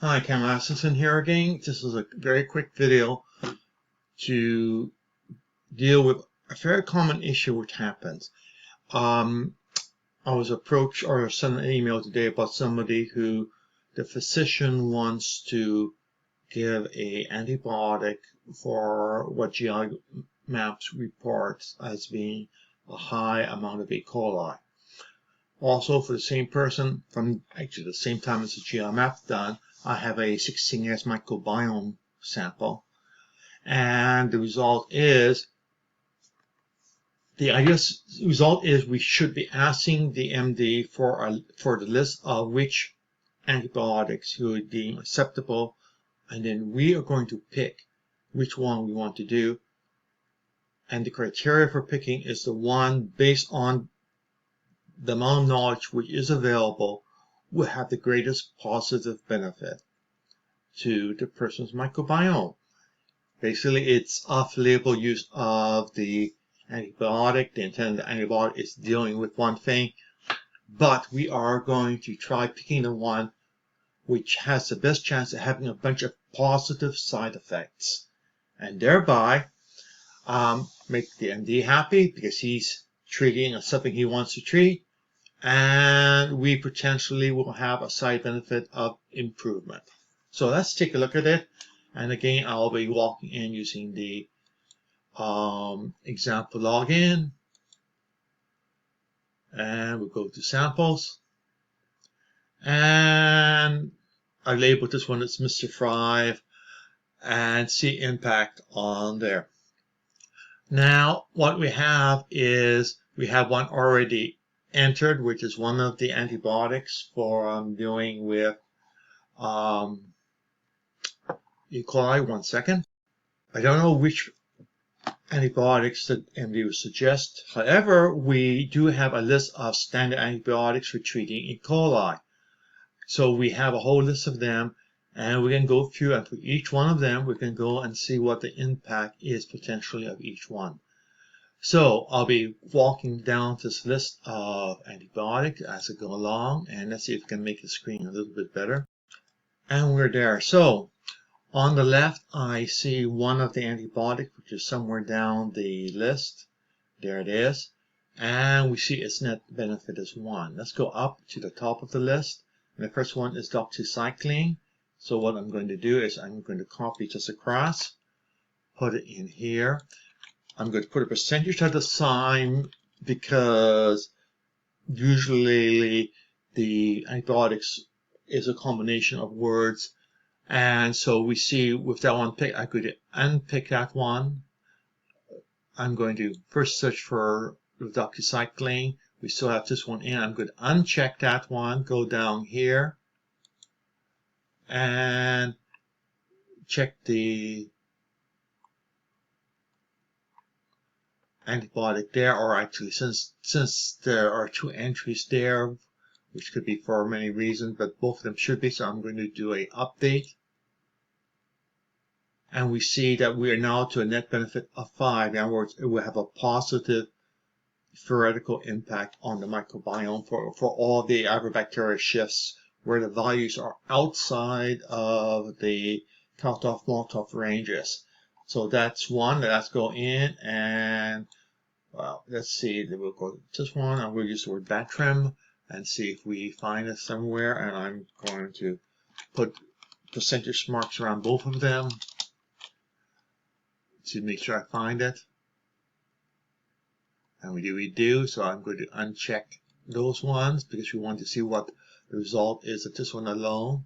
Hi, Cam Lassenson here again. This is a very quick video to deal with a very common issue which happens. I was approached or sent an email today about somebody who the physician wants to give a antibiotic for what GI maps reports as being a high amount of E. coli. Also, for the same person, from actually the same time as the GI map's done, I have a 16 years microbiome sample, and the result is we should be asking the MD for the list of which antibiotics he would deem acceptable, and then we are going to pick which one we want to do, and the criteria for picking is the one based on the amount of knowledge which is available will have the greatest positive benefit to the person's microbiome. Basically, it's off-label use of the antibiotic. The intended antibiotic is dealing with one thing, but we are going to try picking the one which has the best chance of having a bunch of positive side effects, and thereby make the MD happy because he's treating something he wants to treat, and we potentially will have a side benefit of improvement. So let's take a look at it. And again, I'll be walking in using the example login. And we'll go to samples. And I labeled this one as Mr. 5 and see impact on there. Now, what we have is we have one already entered, which is one of the antibiotics for dealing with E. coli. 1 second. I don't know which antibiotics that MD would suggest. However, we do have a list of standard antibiotics for treating E. coli. So we have a whole list of them, and we can go through, and for each one of them, we can go and see what the impact is potentially of each one. So I'll be walking down this list of antibiotics as I go along, and let's see if we can make the screen a little bit better. And we're there. So on the left, I see one of the antibiotics, which is somewhere down the list. There it is. And we see its net benefit is 1. Let's go up to the top of the list. And the first one is doxycycline. So what I'm going to do is I'm going to copy this across, put it in here. I'm going to put a percentage at the sign because usually the antibiotics is a combination of words. And so we see with that one pick, I could unpick that one. I'm going to first search for doxycycline. We still have this one in. I'm going to uncheck that one, go down here, and check the antibiotic there, or actually since there are 2 entries there, which could be for many reasons, but both of them should be, so I'm going to do a update. And we see that we are now to a net benefit of 5. In other words, it will have a positive theoretical impact on the microbiome for all the agrobacterial shifts where the values are outside of the Kalthoff-Malthoff ranges. So that's one. Let's go in and, well, let's see. We'll go to this one. I'm going to use the word Batrim and see if we find it somewhere. And I'm going to put percentage marks around both of them to make sure I find it. And we do. So I'm going to uncheck those ones because we want to see what the result is of this one alone.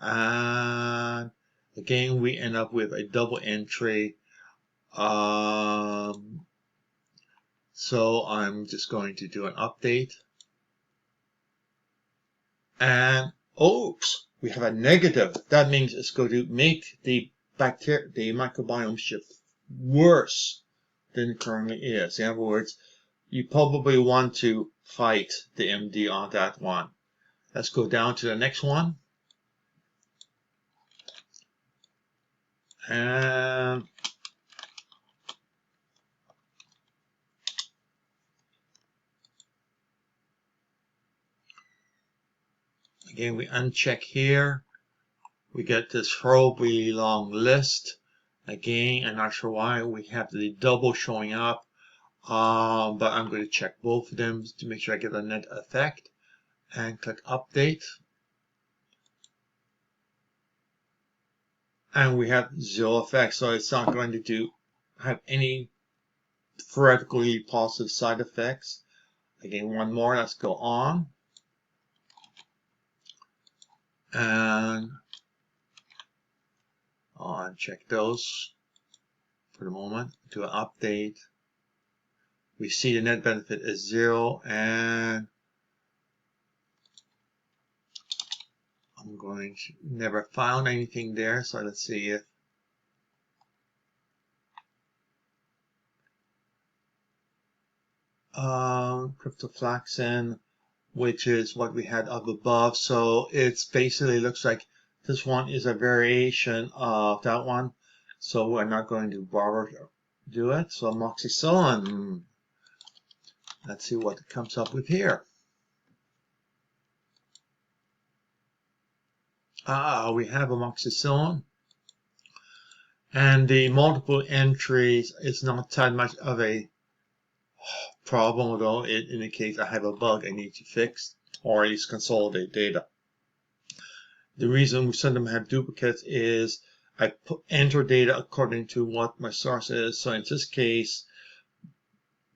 And again, we end up with a double entry. So I'm just going to do an update. And oops, we have a negative. That means it's going to make the microbiome shift worse than it currently is. In other words, you probably want to fight the MD on that one. Let's go down to the next one. And again, we uncheck here. we get this horribly long list. Again, I'm not sure why we have the double showing up, but I'm going to check both of them to make sure I get a net effect and click update. And we have 0 effect, so it's not going to have any theoretically positive side effects. Again, one more, let's go on. And uncheck those for the moment. Do an update. We see the net benefit is 0, and I'm going to never found anything there, so let's see if cryptoflaxin, which is what we had up above, so it's basically looks like this one is a variation of that one, so we're not going to bother to do it. So amoxicillin, let's see what it comes up with here. We have amoxicillin, and the multiple entries is not that much of a problem, although it indicates I have a bug I need to fix, or at least consolidate data. The reason some of them have duplicates is I enter data according to what my source is. So in this case,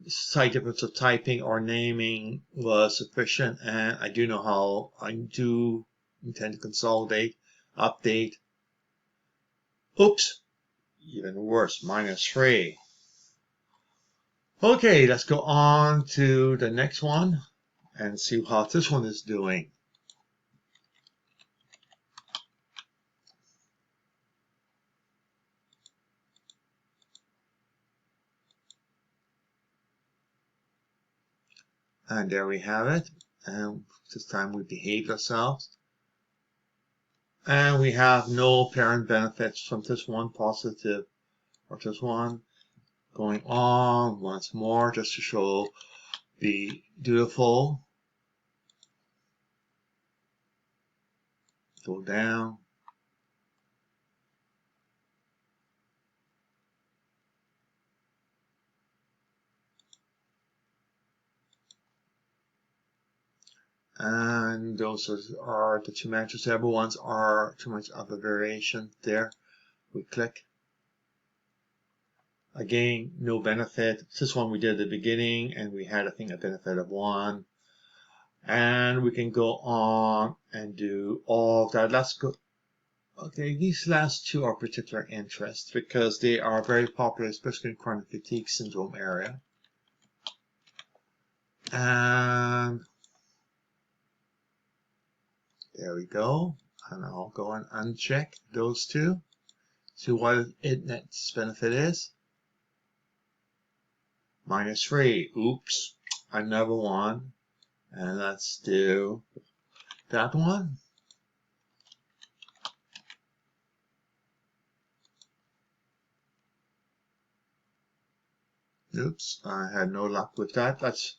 site difference of typing or naming was sufficient, and I do know how I do intend to consolidate, update. Oops, even worse, -3. Okay, let's go on to the next one and see how this one is doing. And there we have it. And this time we behaved ourselves. And we have no apparent benefits from this one positive or this one. Going on once more just to show the dutiful. Go down. And those are the two matches. The other ones are too much of a variation there. We click. Again, no benefit. This one we did at the beginning, and we had, I think, a benefit of 1. And we can go on and do all of that. Let's go. Okay, these last two are particular interest because they are very popular, especially in chronic fatigue syndrome area. And there we go. And I'll go and uncheck those two. See what its benefit is. -3. Oops. Another one. And let's do that one. Oops. I had no luck with that. Let's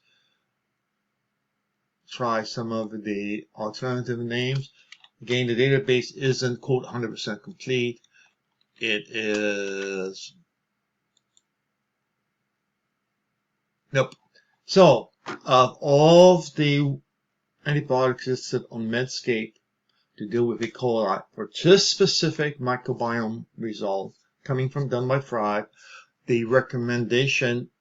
try some of the alternative names. Again, the database isn't quote 100% complete. It is. Nope. So, of all the antibiotics listed on Medscape to deal with E. coli, for this specific microbiome result coming from done by Thrive, the recommendation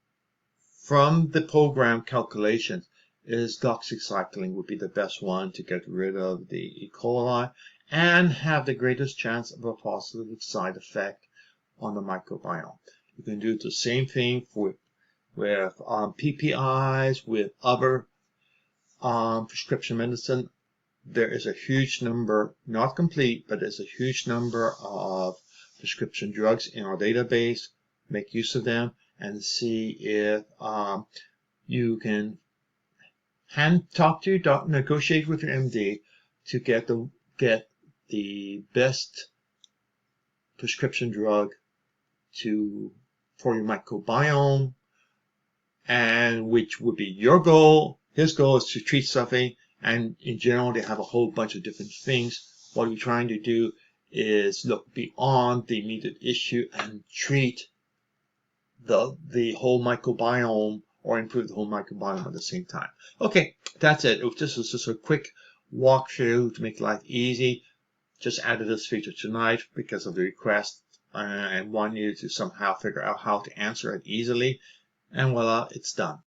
from the program calculation is doxycycline would be the best one to get rid of the E. coli and have the greatest chance of a positive side effect on the microbiome. You can do the same thing with PPIs, with other prescription medicine. There is a huge number, not complete, but there's a huge number of prescription drugs in our database. Make use of them and see if you can talk to your doctor, negotiate with your MD to get the best prescription drug for your microbiome, and which would be your goal. His goal is to treat something, and in general they have a whole bunch of different things. What you're trying to do is look beyond the immediate issue and treat the whole microbiome, or improve the whole microbiome at the same time. Okay, that's it. This was just a quick walkthrough to make life easy. Just added this feature tonight because of the request and want you to somehow figure out how to answer it easily. And voila, it's done.